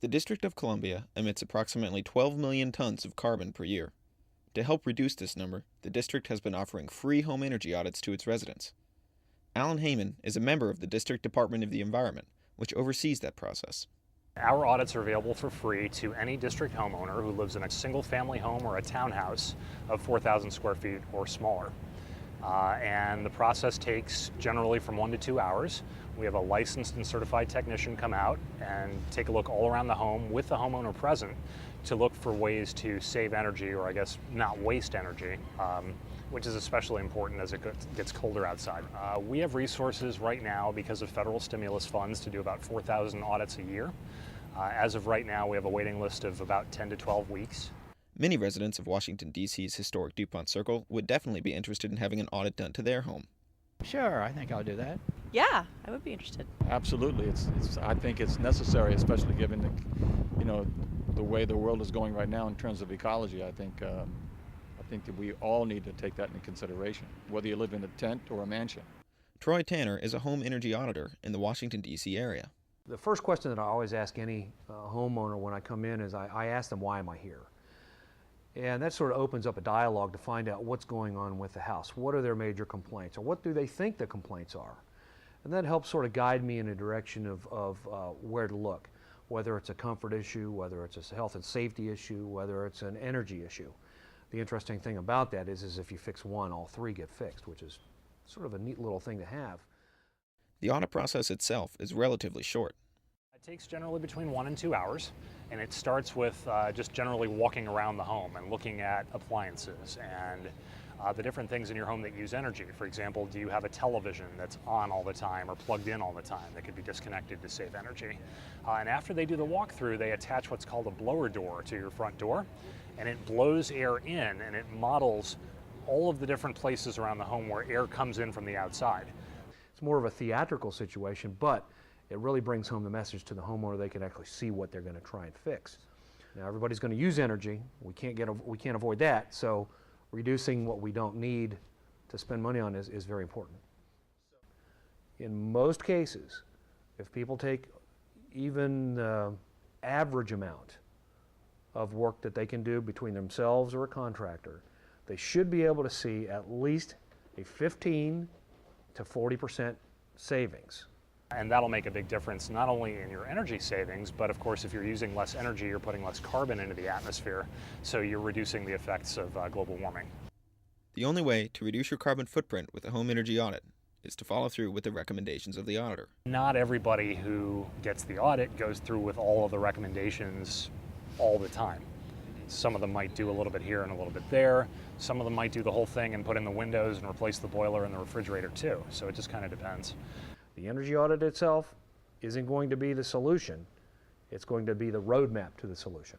The District of Columbia emits approximately 12 million tons of carbon per year. To help reduce this number, the district has been offering free home energy audits to its residents. Alan Heyman is a member of the District Department of the Environment, which oversees that process. Our audits are available for free to any district homeowner who lives in a single-family home or a townhouse of 4,000 square feet or smaller. And the process takes generally from 1 to 2 hours. We have a licensed and certified technician come out and take a look all around the home with the homeowner present to look for ways to save energy, or I guess not waste energy, which is especially important as it gets colder outside. We have resources right now because of federal stimulus funds to do about 4,000 audits a year. As of right now, we have a waiting list of about 10 to 12 weeks. Many residents of Washington, D.C.'s historic DuPont Circle would definitely be interested in having an audit done to their home. Sure, I think I'll do that. Yeah, I would be interested. Absolutely, I think it's necessary, especially given the way the world is going right now in terms of ecology. I think that we all need to take that into consideration, whether you live in a tent or a mansion. Troy Tanner is a home energy auditor in the Washington, D.C. area. The first question that I always ask any homeowner when I come in is I ask them, why am I here? And that sort of opens up a dialogue to find out what's going on with the house. What are their major complaints, or what do they think the complaints are? And that helps sort of guide me in a direction of where to look, whether it's a comfort issue, whether it's a health and safety issue, whether it's an energy issue. The interesting thing about that is if you fix one, all three get fixed, which is sort of a neat little thing to have. The audit process itself is relatively short. It takes generally between 1 and 2 hours, and it starts with just generally walking around the home and looking at appliances and the different things in your home that use energy. For example, do you have a television that's on all the time or plugged in all the time that could be disconnected to save energy? And after they do the walkthrough, they attach what's called a blower door to your front door, and it blows air in, and it models all of the different places around the home where air comes in from the outside. It's more of a theatrical situation, but it really brings home the message to the homeowner. They can actually see what they're going to try and fix. Now, everybody's going to use energy. We can't avoid that, so reducing what we don't need to spend money on is very important. In most cases, if people take even the average amount of work that they can do between themselves or a contractor, they should be able to see at least a 15 to 40% savings. And that'll make a big difference not only in your energy savings, but of course if you're using less energy, you're putting less carbon into the atmosphere, so you're reducing the effects of global warming. The only way to reduce your carbon footprint with a home energy audit is to follow through with the recommendations of the auditor. Not everybody who gets the audit goes through with all of the recommendations all the time. Some of them might do a little bit here and a little bit there. Some of them might do the whole thing and put in the windows and replace the boiler and the refrigerator too. So it just kind of depends. The energy audit itself isn't going to be the solution. It's going to be the roadmap to the solution.